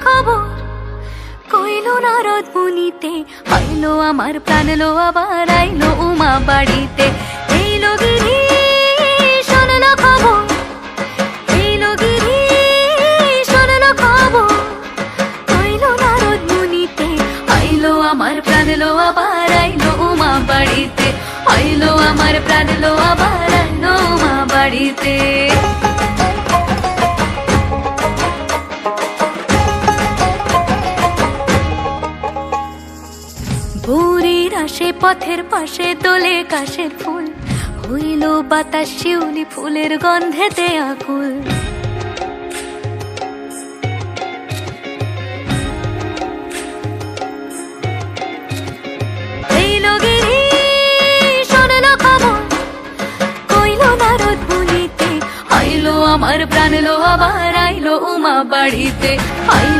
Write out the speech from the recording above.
খবর কইলো নারদ মুনিতে, আইলো আমার প্রাণ লো আবার আইলো উমা বাড়িতে। এইলো গিরি শোনলো খবর, এইলো গিরি শোনলো খবর কইলো নারদ মুনিতে, আইলো আমার প্রাণ লো আবার আইলো উমা বাড়িতে, আইলো আমার প্রাণ লো আবার আইলো উমা বাড়িতে। ভোরের আসে পথের পাশে দোলে কাশের ফুল, হইল বাতাস শিউলি ফুলের গন্ধেতে আকুল। এইলো গিরি শোনলো খবর কইলো নারদ মুনিতে, আইলো আমার প্রাণ লো আবার আইলো উমা বাড়িতে, আইলো